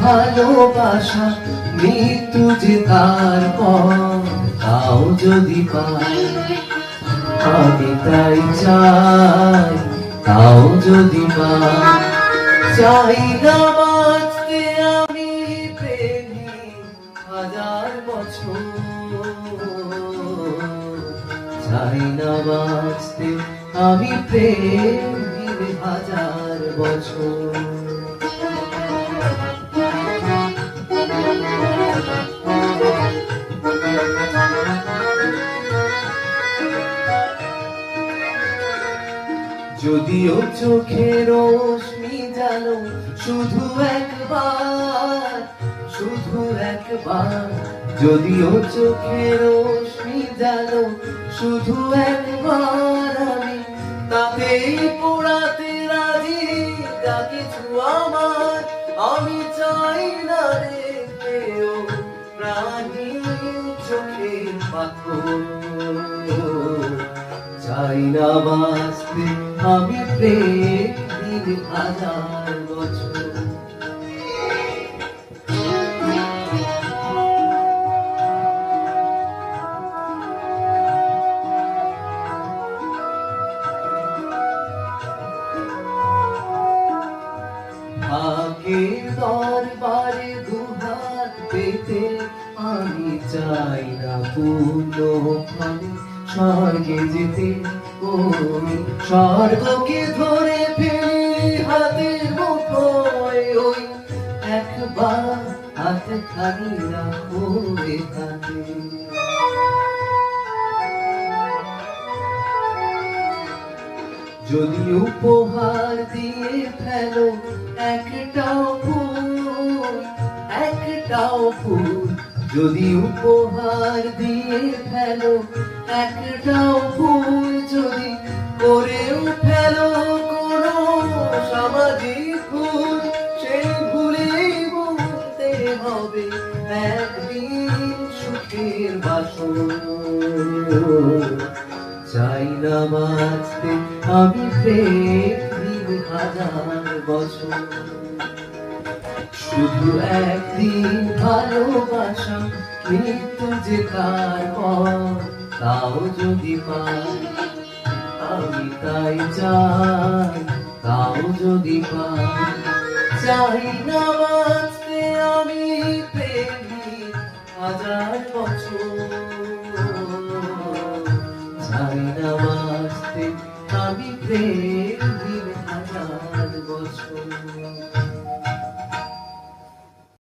ভালোবাসা মৃত্যু যে তারপর তাও যদি পাই, আমি তাই চাই তাও যদি পাই। চাই না বাঁচতে আমি প্রেমী হাজার বছর, চাই না বাঁচতে আমি প্রেমীর হাজার বছর। যদিও চোখের রশ্মি জানো শুধু একবার, শুধু একবার, যদিও চোখের রশ্মি জানো শুধু একবার, আমি তাতেই পোড়াতে রাজি যা কিছু আমার। আমি চাই না রেখেও প্রাণী চোখের পাথর, চাই না বাঁচতে আমি প্রেমের হাজার বছর। ভাগ্যের দরবারে দুহাত পেতে আমি চাই না পূর্ণ ফলে স্বর্গে যেতে। ওই স্বর্গকে ধরে ফেলি হাতের মুঠোয়, ওই একবার হাত খালি রাখো এখানে। যদি উপহার দিয়ে ফেলো একটাও ফুল, একটাও ফুল, যদি উপহার দিয়ে ফেলো একটাও ফুল, যদি করেও ফেলো কোনো সামাজিক ভুল, সেই ভুলেই বলতে হবে একদিন সুখের বাসর। চাই না বাঁচতে আমি প্রেমের হাজার বছর, শুধু একদিন ভালোবাসা মৃত্যু যে তারপর তাও যদি পাই, আমি তাই চাই তাও যদি পাই। চাই না বাঁচতে আমি প্রেমের হাজার বছর, চাই না বাঁচতে আমি প্রেমের হাজার বছর।